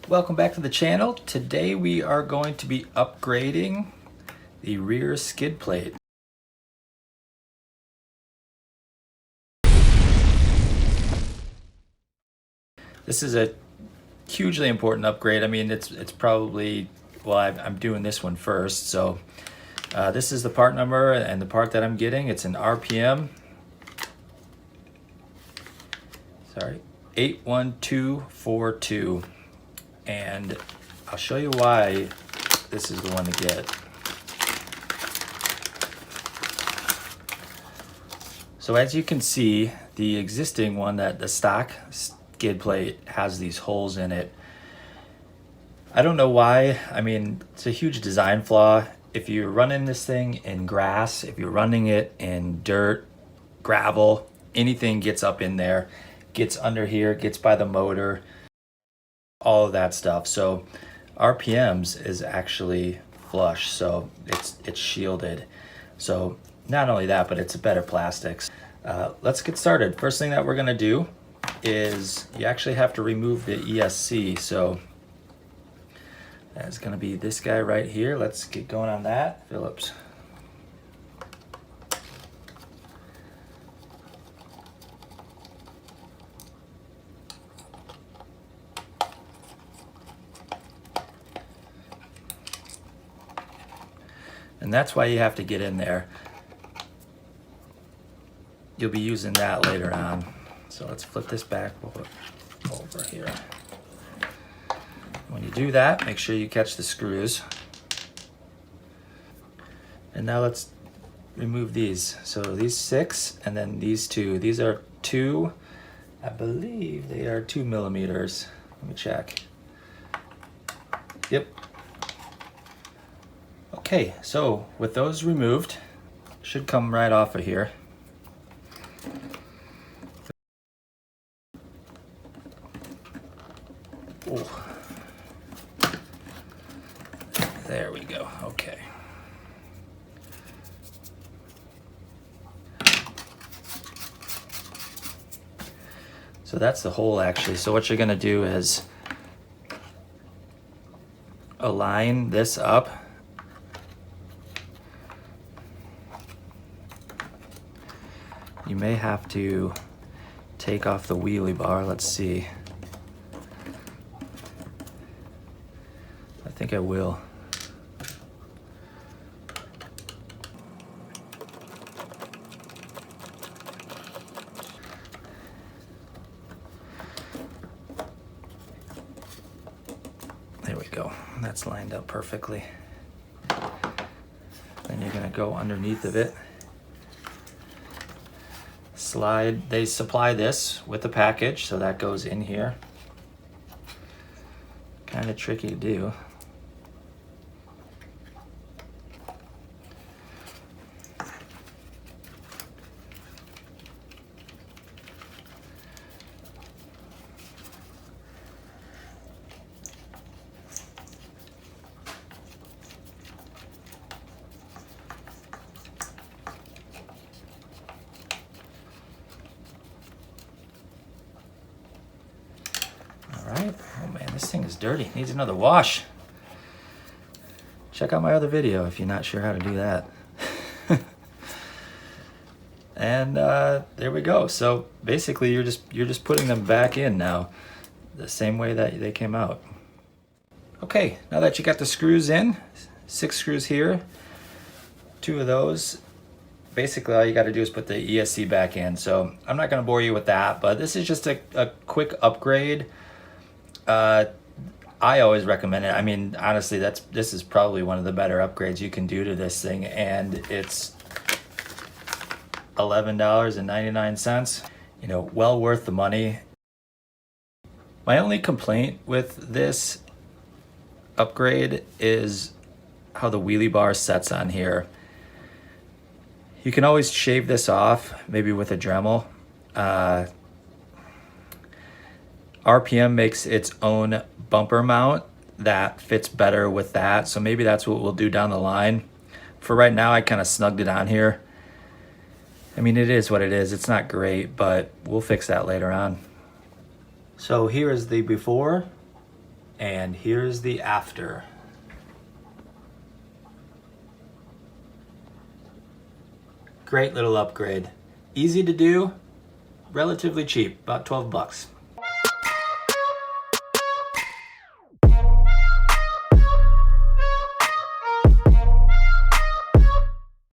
Welcome back to the channel. Today we are going to be upgrading the rear skid plate. This is a hugely important upgrade. I mean, it's probably, well, I'm doing this one first. So this is the part number and the part that I'm getting. It's an RPM, sorry, 81242. And I'll show you why this is the one to get. So as you can see, the existing one, that the stock skid plate has these holes in it. I don't know why. I mean, it's a huge design flaw. If you're running this thing in grass, if you're running it in dirt, gravel, anything gets up in there, gets under here, gets by the motor, all of that stuff. So RPMs is actually flush, so it's shielded. So not only that, but it's a better plastics. Let's get started. First thing that we're gonna do is you actually have to remove the ESC. So that's gonna be this guy right here. Let's get going on that. Phillips. And that's why you have to get in there. You'll be using that later on. So let's flip this back over here. When you do that, make sure you catch the screws. And now let's remove these. So these 6 and then these 2. These are 2, I believe they are 2 millimeters. Let me check. Yep. Okay, so with those removed, should come right off of here. Oh. There we go, okay. So that's the hole actually. So what you're gonna do is align this up. You may have to take off the wheelie bar. Let's see. I think I will. There we go. That's lined up perfectly. Then you're gonna go underneath of it. Slide, they supply this with a package, so that goes in here. Kind of tricky to do. Right. Oh man, this thing is dirty. Needs another wash. Check out my other video if you're not sure how to do that. And there we go. So basically, you're just putting them back in now, the same way that they came out. Okay, now that you got the screws in, 6 screws here, 2 of those. Basically, all you got to do is put the ESC back in. So I'm not going to bore you with that, but this is just a quick upgrade. I always recommend it. I mean, honestly, this is probably one of the better upgrades you can do to this thing, and it's $11.99. You know, well worth the money. My only complaint with this upgrade is how the wheelie bar sets on here. You can always shave this off, maybe with a Dremel. RPM makes its own bumper mount that fits better with that, so maybe that's what we'll do down the line. For right now, I kind of snugged it on here. I mean, it is what it is. It's not great, but we'll fix that later on. So here is the before And here's the after. Great little upgrade. Easy to do, relatively cheap, about 12 bucks.